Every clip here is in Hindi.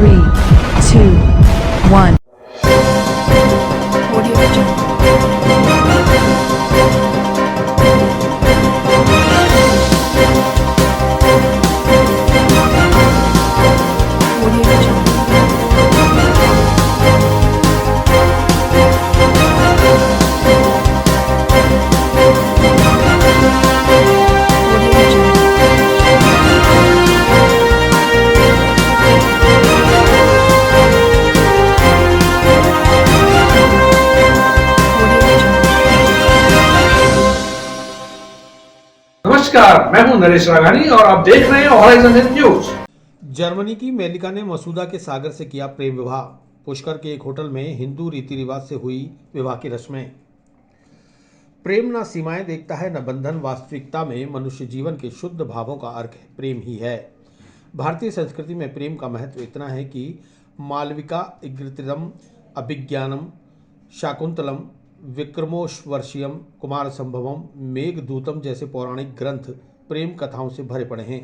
3, 2, 1. Audio Jungle. Audio Jungle. Audio Jungle. Audio Jungle. नमस्कार, मैं हूं नरेश राघानी और आप देख रहे हैं हॉराइजन न्यूज। जर्मनी की मेलिका ने मसूदा के सागर से किया प्रेम विवाह। पुष्कर के एक होटल में हिंदू रीति रिवाज से हुई विवाह की रस्में। प्रेम न सीमाएं देखता है न बंधन, वास्तविकता में मनुष्य जीवन के शुद्ध भावों का अर्थ प्रेम ही है। भारतीय संस्कृति में प्रेम का महत्व इतना है कि मालविका इग्रतिरम, अभिज्ञानम, शाकुंतलम, विक्रमोर्वशीयम, कुमार संभवम, मेघदूतम जैसे पौराणिक ग्रंथ प्रेम कथाओं से भरे पड़े हैं।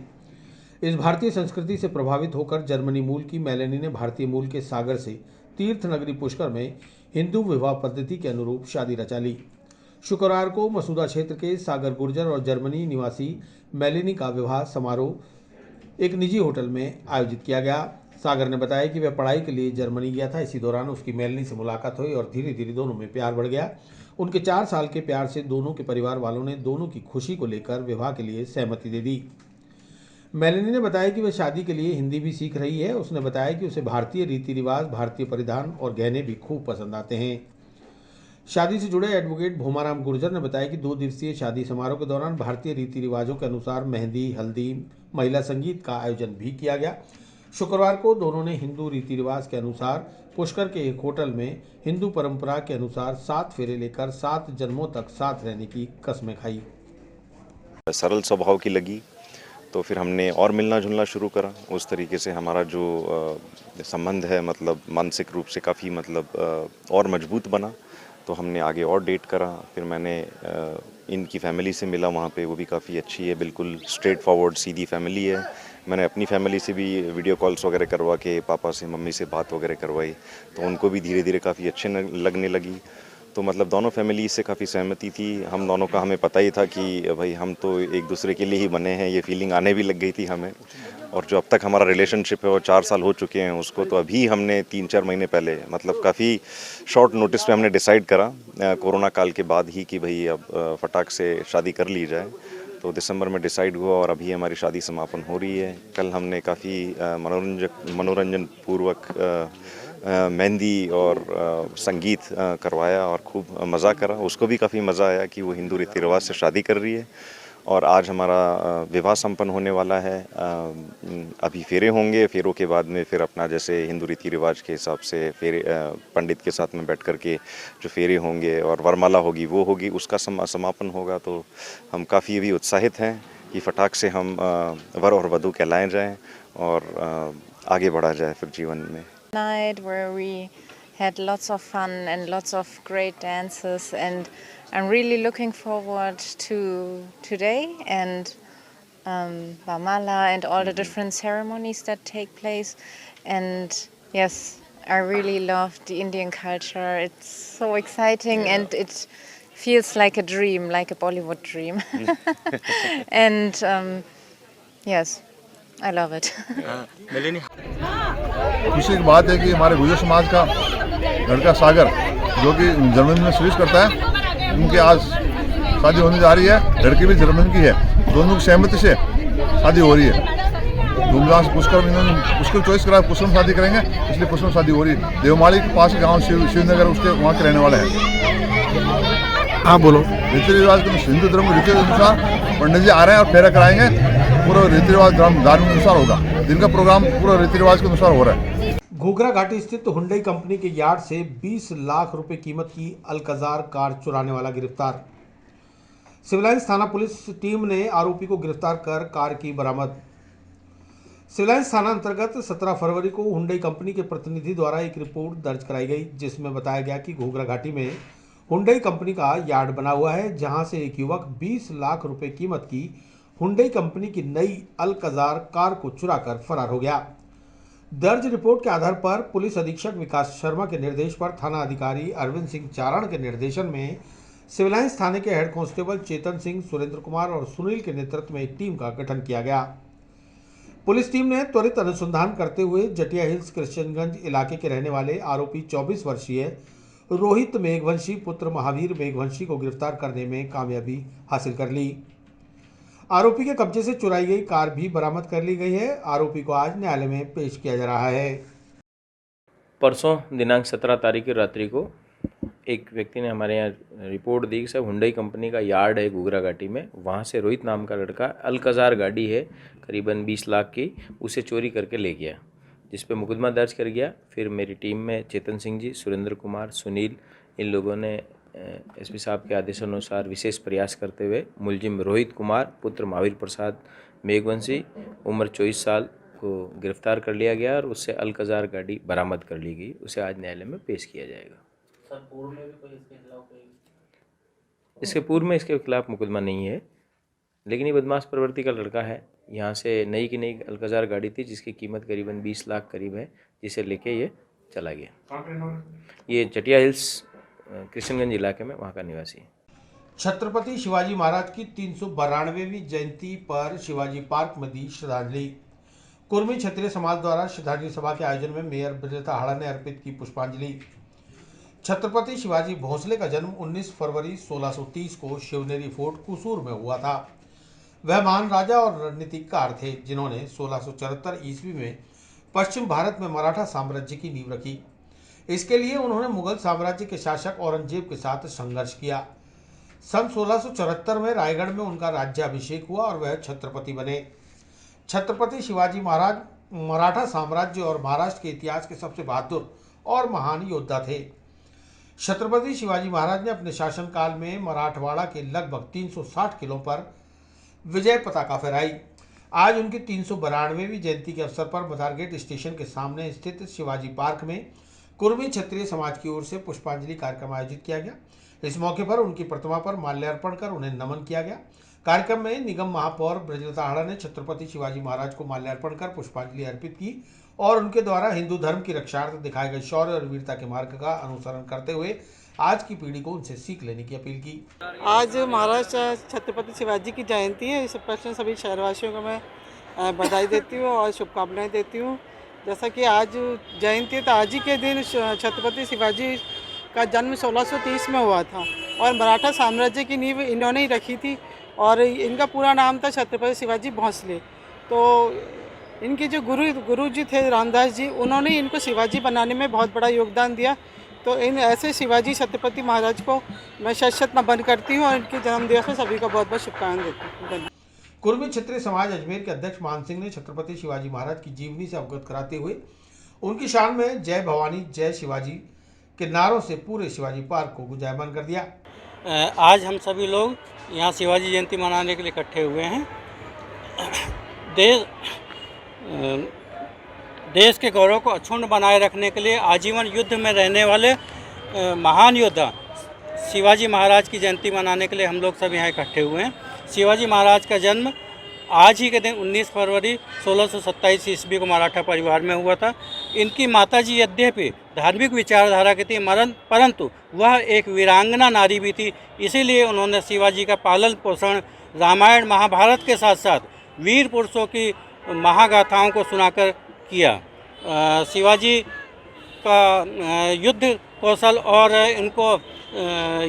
इस भारतीय संस्कृति से प्रभावित होकर जर्मनी मूल की मेलेनी ने भारतीय मूल के सागर से तीर्थ नगरी पुष्कर में हिंदू विवाह पद्धति के अनुरूप शादी रचा ली। शुक्रवार को मसूदा क्षेत्र के सागर गुर्जर और जर्मनी निवासी मेलेनी का विवाह समारोह एक निजी होटल में आयोजित किया गया। सागर ने बताया कि वह पढ़ाई के लिए जर्मनी गया था। इसी दौरान उसकी मेलेनी से मुलाकात हुई और धीरे धीरे दोनों में प्यार बढ़ गया। उनके 4 साल के प्यार से दोनों के परिवार वालों ने दोनों की खुशी को लेकर विवाह के लिए सहमति दे दी। मेलेनी ने बताया कि वह शादी के लिए हिंदी भी सीख रही है। उसने बताया कि उसे भारतीय रीति रिवाज, भारतीय परिधान और गहने भी खूब पसंद आते हैं। शादी से जुड़े एडवोकेट भोमाराम गुर्जर ने बताया कि 2 दिवसीय शादी समारोह के दौरान भारतीय रीति रिवाजों के अनुसार मेहंदी, हल्दी, महिला संगीत का आयोजन भी किया गया। शुक्रवार को दोनों ने हिंदू रीति रिवाज के अनुसार पुष्कर के एक होटल में हिंदू परंपरा के अनुसार 7 फेरे लेकर 7 जन्मों तक साथ रहने की कसमें खाई। सरल स्वभाव की लगी तो फिर हमने और मिलना जुलना शुरू करा। उस तरीके से हमारा जो संबंध है मतलब मानसिक रूप से काफ़ी मतलब और मजबूत बना। तो हमने आगे और डेट करा। फिर मैंने इनकी फैमिली से मिला वहाँ पे, वो भी काफ़ी अच्छी है, बिल्कुल स्ट्रेट फॉरवर्ड सीधी फैमिली है। मैंने अपनी फैमिली से भी वीडियो कॉल्स वगैरह करवा के पापा से मम्मी से बात वगैरह करवाई, तो उनको भी धीरे धीरे काफ़ी अच्छे लगने लगी। तो मतलब दोनों फैमिली से काफ़ी सहमति थी। हम दोनों का हमें पता ही था कि भाई हम तो एक दूसरे के लिए ही बने हैं, ये फीलिंग आने भी लग गई थी हमें। और जो अब तक हमारा रिलेशनशिप है वो 4 साल हो चुके हैं उसको, तो अभी हमने 3-4 महीने पहले मतलब काफ़ी शॉर्ट नोटिस पे हमने डिसाइड करा कोरोना काल के बाद ही कि भाई अब फटाक से शादी कर ली जाए। तो दिसंबर में डिसाइड हुआ और अभी हमारी शादी समापन हो रही है। कल हमने काफ़ी मनोरंजन पूर्वक मेहंदी और संगीत करवाया और खूब मज़ा करा। उसको भी काफ़ी मज़ा आया कि वो हिंदू रीति रिवाज से शादी कर रही है। और आज हमारा विवाह संपन्न होने वाला है। अभी फेरे होंगे, फेरों के बाद में फिर अपना जैसे हिंदू रीति रिवाज के हिसाब से फेरे पंडित के साथ में बैठ कर के जो फेरे होंगे और वरमाला होगी वो होगी, उसका समापन होगा। तो हम काफ़ी अभी उत्साहित हैं कि फटाक से हम वर और वधू कहलाए जाएं और आगे बढ़ा जाए फिर जीवन में। Night where we had lots of fun and lots of great dances, and I'm really looking forward to today and Vamala and all the different ceremonies that take place. And yes, I really love the Indian culture. It's so exciting and it feels like a dream, like a Bollywood dream. And yes, I love it. खुशी की बात है कि हमारे गुर्जर समाज का लड़का सागर जो कि जर्मनी में सर्विस करता है, उनकी आज शादी होने जा रही है। लड़की भी जर्मनी की है, दोनों की सहमति से शादी हो रही है। धूमधाम से पुष्कर चॉइस करा, पुष्कर में शादी करेंगे, इसलिए पुष्कर में शादी हो रही है। देवमाली के पास गाँव शिवनगर, उसके वहाँ के रहने वाले हैं। हाँ बोलो। रीति रिवाज के हिंदू धर्म रीति अनुसार पंडित जी आ रहे हैं और फेरा कराएंगे। पूरा रीति रिवाज धार्मिक अनुसार होगा। दिन का प्रोग्राम पूरा रीति रिवाज के अनुसार हो रहा है। घोघरा घाटी स्थित हुंडई कंपनी के यार्ड से 20 लाख रुपए कीमत की अल्कजार कार चुराने वाला गिरफ्तार। सिविल लाइंस थाना पुलिस टीम ने आरोपी को गिरफ्तार कर कार की बरामद। सिविल लाइंस थाना अंतर्गत 17 फरवरी को हुंडई कंपनी के प्रतिनिधि द्वारा एक रिपोर्ट दर्ज कराई गई, जिसमें बताया गया कि घोघरा घाटी में हुंडई कंपनी का यार्ड बना हुआ है, जहां से एक युवक 20 लाख रुपए कीमत की हुंडई कंपनी की नई अल्कजार कार को चुराकर फरार हो गया। दर्ज रिपोर्ट के आधार पर पुलिस अधीक्षक विकास शर्मा के निर्देश पर थाना अधिकारी अरविंद सिंह चारण के निर्देशन में सिविल लाइंस थाने के हेड कांस्टेबल चेतन सिंह, सुरेंद्र कुमार और सुनील के नेतृत्व में एक टीम का गठन किया गया। पुलिस टीम ने त्वरित अनुसंधान करते हुए जटिया हिल्स कृष्णगंज इलाके के रहने वाले आरोपी 24 वर्षीय रोहित मेघवंशी पुत्र महावीर मेघवंशी को गिरफ्तार करने में कामयाबी हासिल कर ली। आरोपी के कब्जे से चुराई गई कार भी बरामद कर ली गई है। आरोपी को आज न्यायालय में पेश किया जा रहा है। परसों दिनांक 17 तारीख की रात्रि को एक व्यक्ति ने हमारे यहाँ रिपोर्ट दी कि सर हुंडई कंपनी का यार्ड है घुघरा घाटी में, वहाँ से रोहित नाम का लड़का अलकजार गाड़ी है करीबन 20 लाख की, उसे चोरी करके ले गया, जिस पे मुकदमा दर्ज कर गया। फिर मेरी टीम में चेतन सिंह जी, सुरेंद्र कुमार, सुनील, इन लोगों ने एसपी साहब के आदेशानुसार विशेष प्रयास करते हुए मुलजिम रोहित कुमार पुत्र महावीर प्रसाद मेघवंशी उम्र 24 साल को गिरफ्तार कर लिया गया और उससे अलकजार गाड़ी बरामद कर ली गई। उसे आज न्यायालय में पेश किया जाएगा। इसके पूर्व में इसके खिलाफ मुकदमा नहीं है, लेकिन ये बदमाश प्रवृत्ति का लड़का है। यहाँ से नई की नई अलकजार गाड़ी थी जिसकी कीमत करीबन 20 लाख करीब है, जिसे लेके ये चला गया। ये जटिया हिल्स कृष्णगंज इलाके में वहाँ का निवासी है। छत्रपति शिवाजी महाराज की 392वीं जयंती पर शिवाजी पार्क में दी श्रद्धांजलि। कुर्मी क्षत्रिय समाज द्वारा श्रद्धांजलि सभा के आयोजन में मेयर ब्रजलता हाड़ा ने अर्पित की पुष्पांजलि। छत्रपति शिवाजी भोंसले का जन्म 19 फरवरी 1630 को शिवनेरी फोर्ट कुसूर में हुआ था। वह महान राजा और रणनीतिकार थे जिन्होंने 1674 ईस्वी में पश्चिम भारत में मराठा साम्राज्य की नींव रखी। इसके लिए उन्होंने मुगल साम्राज्य के शासक औरंगजेब के साथ संघर्ष किया। सन 1674 में रायगढ़ में उनका राज्याभिषेक हुआ और वह छत्रपति बने। छत्रपति शिवाजी महाराज मराठा साम्राज्य और महाराष्ट्र के इतिहास के सबसे बहादुर और महान योद्धा थे। छत्रपति शिवाजी महाराज ने अपने शासनकाल में मराठवाड़ा के लगभग 360 किलों पर विजय पताका फहराई। आज उनकी 392वीं जयंती के अवसर पर मदारगेट स्टेशन के सामने स्थित शिवाजी पार्क में कुर्मी क्षत्रिय समाज की ओर से पुष्पांजलि कार्यक्रम आयोजित किया गया। इस मौके पर उनकी प्रतिमा पर माल्यार्पण कर उन्हें नमन किया गया। कार्यक्रम में निगम महापौर ब्रजलता हाड़ा ने छत्रपति शिवाजी महाराज को माल्यार्पण कर पुष्पांजलि अर्पित की और उनके द्वारा हिंदू धर्म की रक्षार्थ दिखाए गए शौर्य और वीरता के मार्ग का अनुसरण करते हुए आज की पीढ़ी को उनसे सीख लेने की अपील की। आज महाराज छत्रपति शिवाजी की जयंती है। इस प्रश्न सभी शहरवासियों को मैं बधाई देती हूँ और शुभकामनाएं देती हूँ। जैसा कि आज जयंती है तो आज ही के दिन छत्रपति शिवाजी का जन्म 1630 में हुआ था और मराठा साम्राज्य की नींव इन्होंने ही रखी थी और इनका पूरा नाम था छत्रपति शिवाजी भोंसले। तो इनके जो गुरु जी थे रामदास जी, उन्होंने इनको शिवाजी बनाने में बहुत बड़ा योगदान दिया। तो इन ऐसे शिवाजी छत्रपति महाराज को मैं शत नमन करती हूँ और इनके जन्मदिवस में सभी को बहुत बहुत शुभकामनाएं देती हूँ। कुर्मी क्षत्रिय समाज अजमेर के अध्यक्ष मान सिंह ने छत्रपति शिवाजी महाराज की जीवनी से अवगत कराते हुए उनकी शान में जय भवानी जय शिवाजी के नारों से पूरे शिवाजी पार्क को गुंजायमान कर दिया। आज हम सभी लोग यहाँ शिवाजी जयंती मनाने के लिए इकट्ठे हुए हैं। देश के गौरव को अक्षुण्ण बनाए रखने के लिए आजीवन युद्ध में रहने वाले महान योद्धा शिवाजी महाराज की जयंती मनाने के लिए हम लोग सब यहाँ इकट्ठे हुए हैं। शिवाजी महाराज का जन्म आज ही के दिन 19 फरवरी 1627 ईस्वी को मराठा परिवार में हुआ था। इनकी माताजी यद्यपि धार्मिक विचारधारा की थी परंतु वह एक वीरांगना नारी भी थी। इसीलिए उन्होंने शिवाजी का पालन पोषण रामायण महाभारत के साथ साथ वीर पुरुषों की महागाथाओं को सुनाकर किया। शिवाजी का युद्ध कौशल और इनको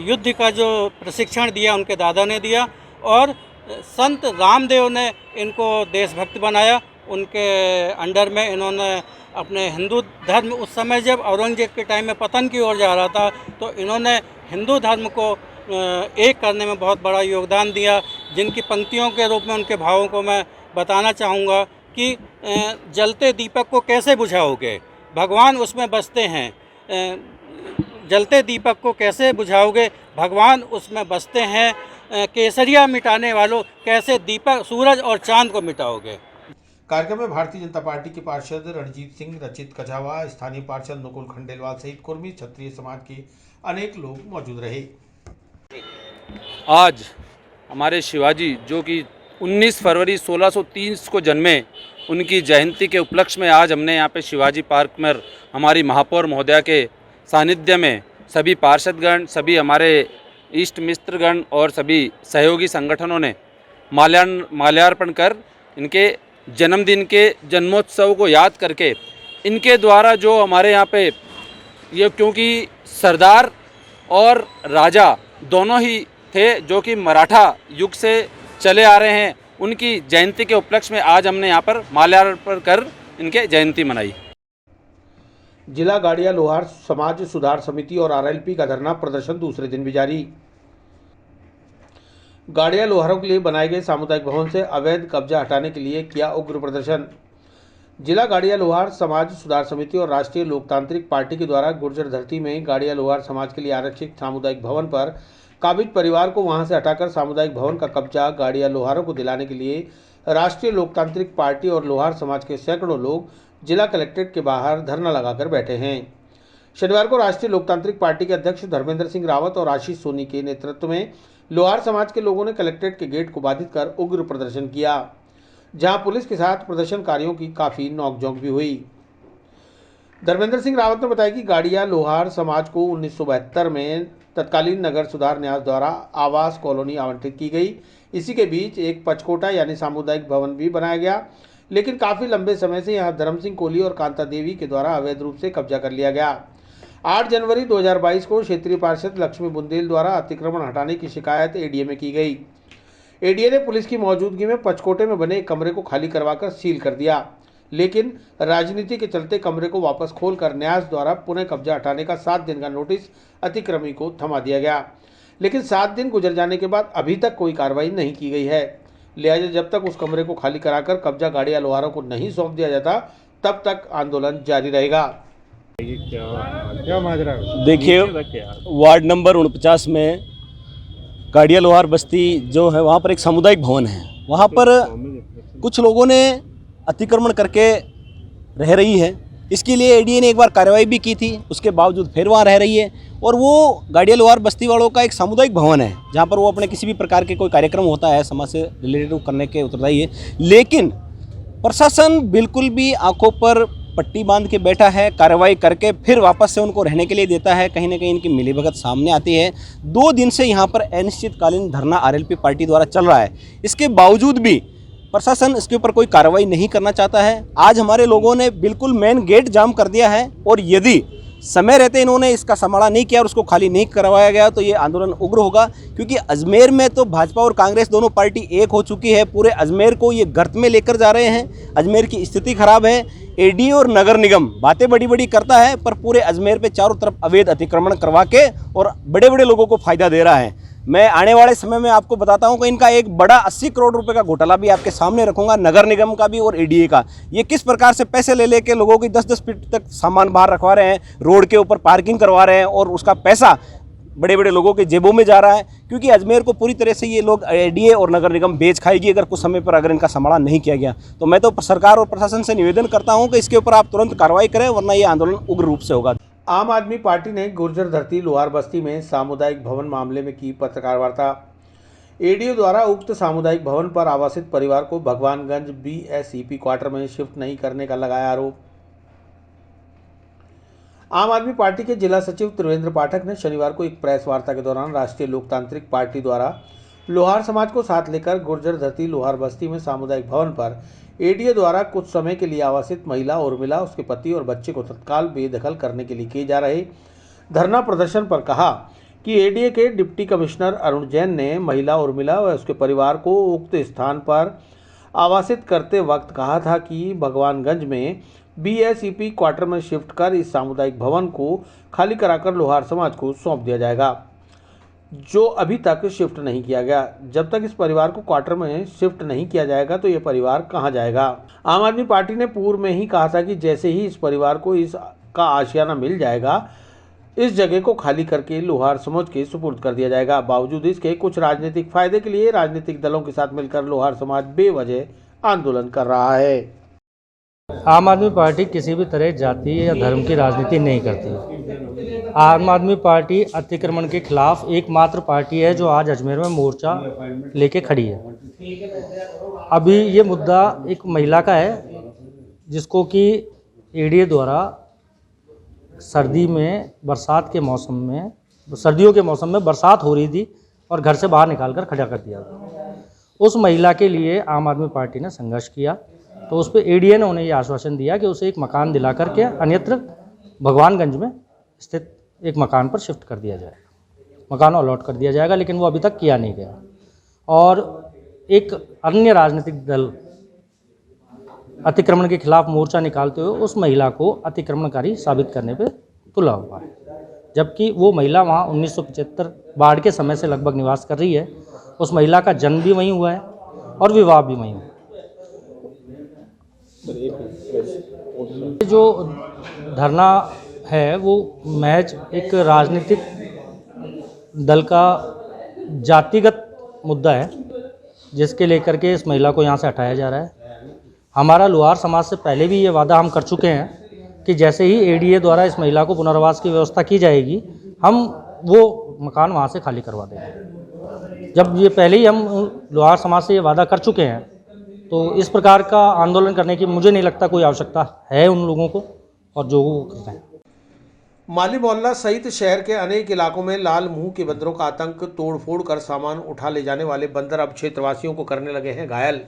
युद्ध का जो प्रशिक्षण दिया उनके दादा ने दिया और संत रामदेव ने इनको देशभक्त बनाया। उनके अंडर में इन्होंने अपने हिंदू धर्म, उस समय जब औरंगजेब के टाइम में पतन की ओर जा रहा था तो इन्होंने हिंदू धर्म को एक करने में बहुत बड़ा योगदान दिया। जिनकी पंक्तियों के रूप में उनके भावों को मैं बताना चाहूँगा कि जलते दीपक को कैसे बुझाओगे, भगवान उसमें बसते हैं। जलते दीपक को कैसे बुझाओगे, भगवान उसमें बसते हैं। केसरिया मिटाने वालों कैसे दीपक सूरज और चांद को मिटाओगे। कार्यक्रम में भारतीय जनता पार्टी के पार्षद रणजीत सिंह, रचित कछावा, स्थानीय पार्षद नुकुल खंडेलवाल सहित कुर्मी क्षत्रिय समाज के अनेक लोग मौजूद रहे। आज हमारे शिवाजी जो कि 19 फरवरी 1630 को जन्मे उनकी जयंती के उपलक्ष्य में आज हमने यहाँ पे शिवाजी पार्क में हमारी महापौर महोदया के सानिध्य में सभी पार्षदगण, सभी हमारे इष्ट मित्रगण और सभी सहयोगी संगठनों ने माल्यार्पण कर इनके जन्मदिन के जन्मोत्सव को याद करके इनके द्वारा जो हमारे यहाँ पे ये, क्योंकि सरदार और राजा दोनों ही थे जो कि मराठा युग से चले आ रहे हैं, उनकी जयंती के उपलक्ष्य में आज हमने यहाँ पर माल्यार्पण कर इनके जयंती मनाई। जिला गाड़िया लोहार समाज सुधार समिति और आरएलपी का धरना प्रदर्शन दूसरे दिन भी जारी। गाड़िया लोहारों के लिए बनाए गए सामुदायिक भवन से अवैध कब्जा हटाने के लिए किया उग्र प्रदर्शन। जिला गाड़िया लोहार समाज सुधार समिति और राष्ट्रीय लोकतांत्रिक पार्टी के द्वारा गुर्जर धरती में गाड़िया लोहार समाज के लिए आरक्षित सामुदायिक भवन पर काबिज परिवार को वहां से हटाकर सामुदायिक भवन का कब्जा गाड़िया लोहारों को दिलाने के लिए राष्ट्रीय लोकतांत्रिक पार्टी और लोहार समाज के सैकड़ों लोग जिला कलेक्ट्रेट के बाहर धरना लगाकर बैठे हैं। शनिवार को राष्ट्रीय लोकतांत्रिक पार्टी के अध्यक्ष धर्मेंद्र सिंह रावत और आशीष सोनी के नेतृत्व में लोहार समाज के लोगों ने कलेक्ट्रेट के गेट को बाधित कर उग्र प्रदर्शन किया, जहां पुलिस के साथ प्रदर्शनकारियों की काफी नोकझोंक भी हुई। धर्मेंद्र सिंह रावत ने बताया कि गाड़िया लोहार समाज को 1972 में तत्कालीन नगर सुधार न्यास द्वारा आवास कॉलोनी आवंटित की गई। इसी के बीच एक पचकोटा यानी सामुदायिक भवन भी बनाया गया, लेकिन काफी लंबे समय से यहां धर्म सिंह कोहली और कांता देवी के द्वारा अवैध रूप से कब्जा कर लिया गया। 8 जनवरी 2022 को क्षेत्रीय पार्षद लक्ष्मी बुंदेल द्वारा अतिक्रमण हटाने की शिकायत एडीए में की गई। एडीए ने पुलिस की मौजूदगी में पचकोटे में बने एक कमरे को खाली करवाकर सील कर दिया, लेकिन राजनीति के चलते कमरे को वापस खोलकर न्यास द्वारा पुनः कब्जा हटाने का 7 दिन का नोटिस अतिक्रमी को थमा दिया गया। लेकिन 7 दिन गुजर जाने के बाद अभी तक कोई कार्रवाई नहीं की गई है। लिहाजा जब तक उस कमरे को खाली कराकर कब्जा गाड़िया लोहारों को नहीं सौंप दिया जाता, तब तक आंदोलन जारी रहेगा। देखिए, वार्ड नंबर 49 में गाड़िया लोहार बस्ती जो है, वहाँ पर एक सामुदायिक भवन है। वहाँ पर कुछ लोगों ने अतिक्रमण करके रह रही है। इसके लिए एडीए ने एक बार कार्रवाई भी की थी, उसके बावजूद फिर वहाँ रह रही है। और वो गाड़िया लोहार बस्ती वालों का एक सामुदायिक भवन है, जहाँ पर वो अपने किसी भी प्रकार के कोई कार्यक्रम होता है समाज से रिलेटेड करने के उत्तरदायी है। लेकिन प्रशासन बिल्कुल भी आंखों पर पट्टी बांध के बैठा है, कार्रवाई करके फिर वापस से उनको रहने के लिए देता है। कहीं ना कहीं इनकी मिलीभगत सामने आती है। 2 दिन से यहाँ पर अनिश्चितकालीन धरना आरएलपी पार्टी द्वारा चल रहा है। इसके बावजूद भी प्रशासन इसके ऊपर कोई कार्रवाई नहीं करना चाहता है। आज हमारे लोगों ने बिल्कुल मेन गेट जाम कर दिया है, और यदि समय रहते इन्होंने इसका संभाला नहीं किया और उसको खाली नहीं करवाया गया तो ये आंदोलन उग्र होगा। क्योंकि अजमेर में तो भाजपा और कांग्रेस दोनों पार्टी एक हो चुकी है। पूरे अजमेर को ये गर्त में लेकर जा रहे हैं। अजमेर की स्थिति खराब है। एडीए और नगर निगम बातें बड़ी बड़ी करता है, पर पूरे अजमेर पे चारों तरफ अवैध अतिक्रमण करवा के और बड़े बड़े लोगों को फायदा दे रहा है। मैं आने वाले समय में आपको बताता हूं कि इनका एक बड़ा 80 करोड़ रुपए का घोटाला भी आपके सामने रखूंगा, नगर निगम का भी और एडीए का। ये किस प्रकार से पैसे ले लेके लोगों की 10-10 फीट तक सामान बाहर रखवा रहे हैं, रोड के ऊपर पार्किंग करवा रहे हैं, और उसका पैसा बड़े बड़े लोगों के जेबों में जा रहा है। क्योंकि अजमेर को पूरी तरह से ये लोग एडीए और नगर निगम बेच खाएगी अगर कुछ समय पर अगर इनका संभाला नहीं किया गया। तो मैं तो सरकार और प्रशासन से निवेदन करता हूँ कि इसके ऊपर आप तुरंत कार्रवाई करें, वरना ये आंदोलन उग्र रूप से होगा। आम आदमी पार्टी ने गुर्जर धरती लोहार बस्ती में सामुदायिक भवन मामले में की पत्रकार वार्ता। एडीओ द्वारा उक्त सामुदायिक भवन पर आवासित परिवार को भगवानगंज बीएसईपी क्वार्टर में शिफ्ट नहीं करने का लगाया आरोप। आम आदमी पार्टी के जिला सचिव त्रिवेंद्र पाठक ने शनिवार को एक प्रेस वार्ता के दौरान राष्ट्रीय लोकतांत्रिक पार्टी द्वारा लोहार समाज को साथ लेकर गुर्जर धरती लोहार बस्ती में सामुदायिक भवन पर एडीए द्वारा कुछ समय के लिए आवासित महिला उर्मिला, उसके पति और बच्चे को तत्काल बेदखल करने के लिए किए जा रहे धरना प्रदर्शन पर कहा कि एडीए के डिप्टी कमिश्नर अरुण जैन ने महिला उर्मिला व उसके परिवार को उक्त स्थान पर आवासित करते वक्त कहा था कि भगवानगंज में बीएसईपी क्वार्टर में शिफ्ट कर इस सामुदायिक भवन को खाली कराकर लोहार समाज को सौंप दिया जाएगा, जो अभी तक शिफ्ट नहीं किया गया। जब तक इस परिवार को क्वार्टर में शिफ्ट नहीं किया जाएगा तो ये परिवार कहां जाएगा। आम आदमी पार्टी ने पूर्व में ही कहा था कि जैसे ही इस परिवार को इसका आशियाना मिल जाएगा, इस जगह को खाली करके लोहार समाज के सुपुर्द कर दिया जाएगा। बावजूद इसके कुछ राजनीतिक फायदे के लिए राजनीतिक दलों के साथ मिलकर लोहार समाज बेवजह आंदोलन कर रहा है। आम आदमी पार्टी किसी भी तरह जाति या धर्म की राजनीति नहीं करती। आम आदमी पार्टी अतिक्रमण के खिलाफ एकमात्र पार्टी है जो आज अजमेर में मोर्चा लेके खड़ी है। अभी ये मुद्दा एक महिला का है जिसको कि एडीए द्वारा सर्दियों के मौसम में बरसात हो रही थी और घर से बाहर निकाल कर खड़ा कर दिया था। उस महिला के लिए आम आदमी पार्टी ने संघर्ष किया तो उस पर एडीए ने उन्हें ये आश्वासन दिया कि उसे एक मकान दिला करके अन्यत्र भगवानगंज में स्थित एक मकान पर शिफ्ट कर दिया जाएगा, मकान अलॉट कर दिया जाएगा, लेकिन वो अभी तक किया नहीं गया। और एक अन्य राजनीतिक दल अतिक्रमण के खिलाफ मोर्चा निकालते हुए उस महिला को अतिक्रमणकारी साबित करने पे तुला हुआ है, जबकि वो महिला वहाँ 1975 बाढ़ के समय से लगभग निवास कर रही है। उस महिला का जन्म भी वहीं हुआ है और विवाह भी वहीं हुआ है। जो धरना है वो महज एक राजनीतिक दल का जातिगत मुद्दा है जिसके लेकर के इस महिला को यहाँ से हटाया जा रहा है। हमारा लोहार समाज से पहले भी ये वादा हम कर चुके हैं कि जैसे ही एडीए द्वारा इस महिला को पुनर्वास की व्यवस्था की जाएगी हम वो मकान वहाँ से खाली करवा देंगे। जब ये पहले ही हम लोहार समाज से ये वादा कर चुके हैं तो इस प्रकार का आंदोलन करने की मुझे नहीं लगता कोई आवश्यकता है उन लोगों को, और जो वो कर रहे हैं। माली मोहल्ला सहित शहर के अनेक इलाकों में लाल मुंह के बंदरों का आतंक, तोड़फोड़ कर सामान उठा ले जाने वाले बंदर अब क्षेत्रवासियों को करने लगे हैं घायल।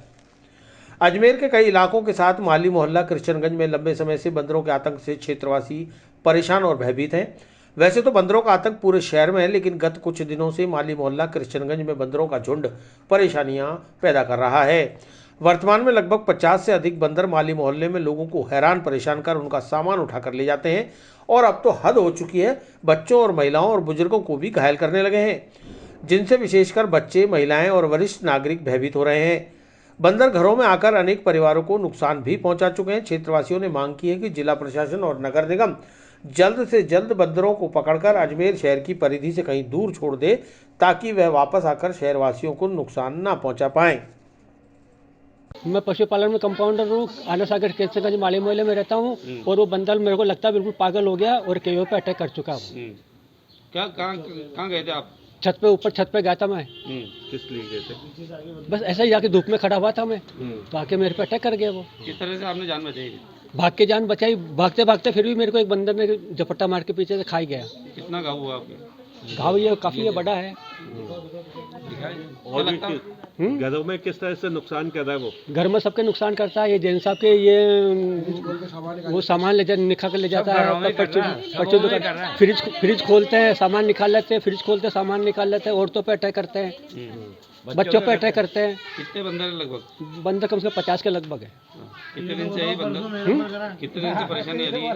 अजमेर के कई इलाकों के साथ माली मोहल्ला कृष्णगंज में लंबे समय से बंदरों के आतंक से क्षेत्रवासी परेशान और भयभीत हैं। वैसे तो बंदरों का आतंक पूरे शहर में है, लेकिन गत कुछ दिनों से माली मोहल्ला कृष्णगंज में बंदरों का झुंड परेशानियां पैदा कर रहा है। वर्तमान में लगभग 50 से अधिक बंदर माली मोहल्ले में लोगों को हैरान परेशान कर उनका सामान उठाकर ले जाते हैं और अब तो हद हो चुकी है, बच्चों और महिलाओं और बुजुर्गों को भी घायल करने लगे हैं, जिनसे विशेषकर बच्चे, महिलाएं और वरिष्ठ नागरिक भयभीत हो रहे हैं। बंदर घरों में आकर अनेक परिवारों को नुकसान भी पहुंचा चुके हैं। क्षेत्रवासियों ने मांग की है कि जिला प्रशासन और नगर निगम जल्द से जल्द बंदरों को पकड़कर अजमेर शहर की परिधि से कहीं दूर छोड़ दे ताकि वह वापस आकर शहरवासियों को नुकसान न पहुंचा पाएं। मैं पशुपालन में कंपाउंडर हूँ, आना सागर कृष्णगंज माली मोहल्ले में रहता हूँ और वो बंदर मेरे को लगता है बिल्कुल पागल हो गया और केओ पे अटैक कर चुका हूँ। क्या कहाँ गए थे आप? छत पे, ऊपर छत पे गया था मैं। किस लिए गए थे? बस ऐसे ही जाके धूप में खड़ा हुआ था मैं, तो आके मेरे पे अटैक कर गया वो। किस तरह से आपने जान बचाई? भाग के जान बचाई, भागते भागते फिर भी मेरे को एक बंदर ने झपट्टा मार के पीछे से खा गया। कितना घाव हुआ आपके? घाव ये काफी बड़ा है। और घरों में किस तरह से नुकसान कर रहा है वो? घर में सबके नुकसान करता है। ये जैन साहब के ये वो सामान निकाल कर ले जाता है, फ्रिज खोलते हैं, सामान निकाल लेते हैं, फ्रिज खोलते हैं, सामान निकाल लेते हैं, औरतों पे अटैक करते हैं, बच्चों पे अटैक करते हैं। कितने बंदर लगभग? बंदर कम से कम 50 के लगभग है। कितने दिन से यही बंदर? कितने दिन से परेशानी आ रही है?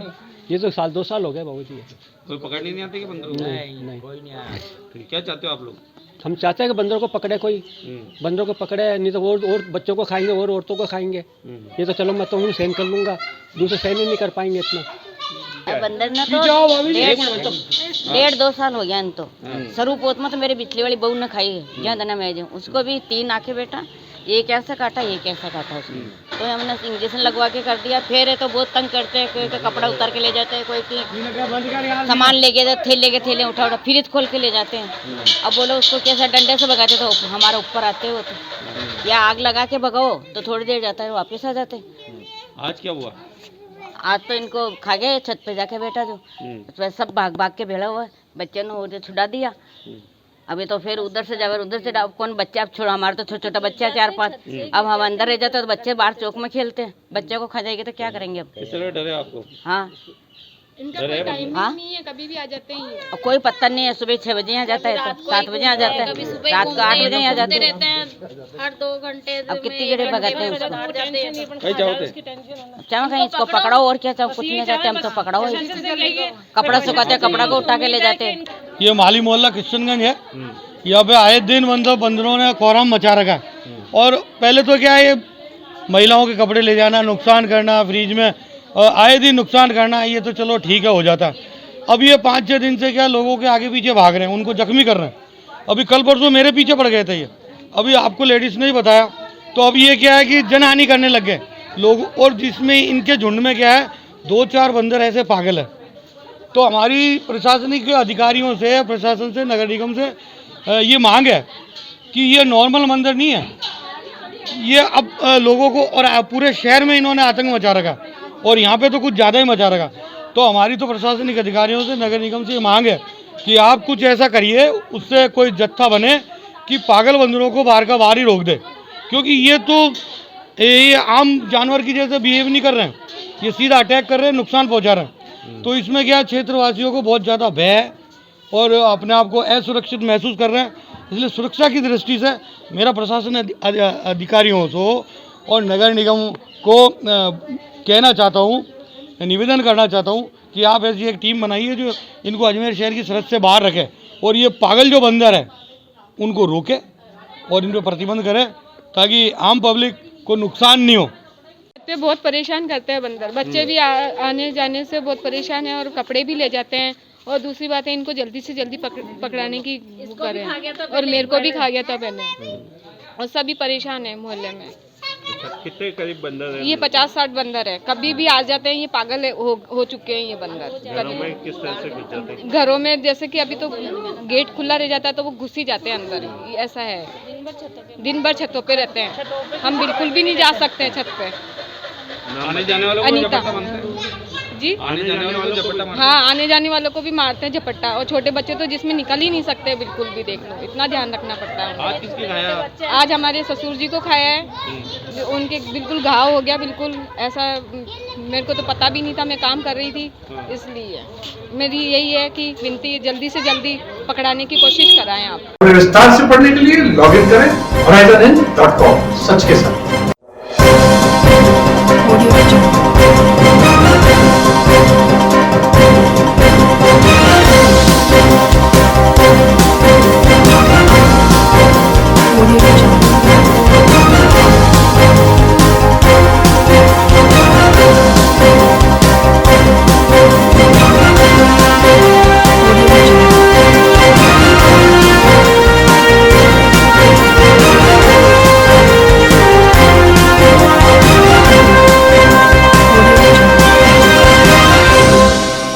ये तो 2 साल हो गए बाबू जी। कोई पकड़ने नहीं आती कि बंदर? नहीं, कोई नहीं आया। क्या चाहते हो आप लोग? हम चाहते हैं कि बंदरों को पकड़े कोई, बंदरों को पकड़े, नहीं तो और बच्चों को खाएंगे और औरतों को खाएंगे। ये तो चलो मैं तो हूँ सहन कर लूँगा, दूसरे सहन ही नहीं कर पाएंगे इतना। बंदर ना तो 1.5-2 साल हो गया। तो स्वरूप में तो मेरे बिचली वाली बहू ने खाई है, जहाँ दना मैं जाऊँ, उसको भी 3 आंखें बेटा, एक ऐसा काटा, एक ऐसा काटा उसने। तो हमने इंजेक्शन लगवा के कर दिया। फिर है तो बहुत तंग करते हैं, कोई कपड़ा उतार के ले जाते हैं, कोई सामान ले गए थैले उठा फ्रिज खोल के ले जाते हैं। अब बोलो उसको कैसा डंडे से भगाते तो हमारे ऊपर आते हो तो, या आग लगा के भगाओ तो थोड़ी देर जाता है वापस आ जाते। आज क्या हुआ? आज तो इनको खा गए छत पे जाके बेटा, जो सब भाग के भेड़ा हुआ है। बच्चे ने उधर छुड़ा दिया। अभी तो फिर उधर से जाकर उधर से कौन बच्चा, अब छोड़ो, हमारे तो छोटा बच्चा 4-5। अब हम अंदर रह जाते तो बच्चे बाहर चौक में खेलते हैं, बच्चे को खा जाएंगे तो क्या करेंगे अब? किस तरह डरे आपको? हाँ, इनका कोई टाइमिंग नहीं है, कभी भी आ जाते हैं। कोई पता नहीं है, सुबह 6 बजे आ जाता है, तो 7 बजे आ जाता है, रात को 8 बजे आ जाते हैं, हर 2 घंटे। अब कितनी घड़ी भगाते हैं उसको? चाहो कहीं इसको पकड़ो, और क्या चाहो, कुछ नहीं चाहते हम तो पकड़ो, कपड़ा सुखाते हैं, कपड़ा को उठा के ले जाते हैं। ये माली मोहल्ला कृष्णगंज है, यहाँ पे आए दिन बंदरों ने कोहराम मचा रखा है। और पहले तो क्या है, ये महिलाओं के कपड़े ले जाना, नुकसान करना, फ्रिज में आए दिन नुकसान करना, ये तो चलो ठीक है, हो जाता। अब ये 5-6 दिन से क्या लोगों के आगे पीछे भाग रहे हैं, उनको जख्मी कर रहे हैं। अभी कल परसों मेरे पीछे पड़ गए थे ये, अभी आपको लेडीज़ ने ही बताया। तो अब ये क्या है कि जनहानि करने लग गए लोग, और जिसमें इनके झुंड में क्या है 2-4 बंदर ऐसे पागल है। तो हमारी प्रशासनिक अधिकारियों से, प्रशासन से, नगर निगम से ये मांग है कि ये नॉर्मल मंदिर नहीं है, ये अब लोगों को और पूरे शहर में इन्होंने आतंक मचा रखा और यहाँ पे तो कुछ ज़्यादा ही मचा रखा। तो हमारी तो प्रशासनिक अधिकारियों से, नगर निगम से ये मांग है कि आप कुछ ऐसा करिए, उससे कोई जत्था बने कि पागल बंदरों को बाहर का बाहर ही रोक दे, क्योंकि ये आम जानवर की जैसे बिहेव नहीं कर रहे हैं, ये सीधा अटैक कर रहे हैं, नुकसान पहुंचा रहे हैं। तो इसमें क्या क्षेत्रवासियों को बहुत ज़्यादा भय है और अपने आप को असुरक्षित महसूस कर रहे हैं। इसलिए सुरक्षा की दृष्टि से मेरा प्रशासन अधिकारियों को और नगर निगम को कहना चाहता हूँ, निवेदन करना चाहता हूँ कि आप ऐसी एक टीम बनाइए जो इनको अजमेर शहर की सरहद से बाहर रखे और ये पागल जो बंदर है उनको रोके और इन पर प्रतिबंध करें ताकि आम पब्लिक को नुकसान नहीं हो। पे बहुत परेशान करते हैं बंदर, बच्चे भी आने जाने से बहुत परेशान है और कपड़े भी ले जाते हैं। और दूसरी बात है, इनको जल्दी से जल्दी पकड़ाने की वो करें। और मेरे को भी खा गया था पहले, और सभी परेशान है मोहल्ले में। कितने करीब बंदर है? ये 50-60 बंदर है, कभी भी आ जाते हैं। ये पागल हो चुके हैं ये बंदर। घरों में किस तरह से घुस जाते हैं? घरों में जैसे कि अभी तो गेट खुला रह जाता है तो वो घुस ही जाते हैं अंदर, ऐसा है। दिन भर छतों पे रहते हैं, हम बिल्कुल भी नहीं जा सकते हैं छत पे। आने जाने वालों को अनीता जी, आने जाने वालों को झपट्टा मारते हैं। हाँ, आने जाने वालों को भी मारते हैं झपट्टा, और छोटे बच्चे तो जिसमें निकल ही नहीं सकते बिल्कुल भी। देख लो, इतना ध्यान रखना पड़ता है। आज किसकी खाया? आज हमारे ससुर जी को खाया है, उनके बिल्कुल घाव हो गया बिल्कुल ऐसा। मेरे को तो पता भी नहीं था, मैं काम कर रही थी, इसलिए मेरी यही है कि विनती, जल्दी से जल्दी पकड़ाने की कोशिश कराएं आप। विस्तार से पढ़ने के लिए लॉग इन करें horizonhind.com, सच के साथ। Audio Jungle.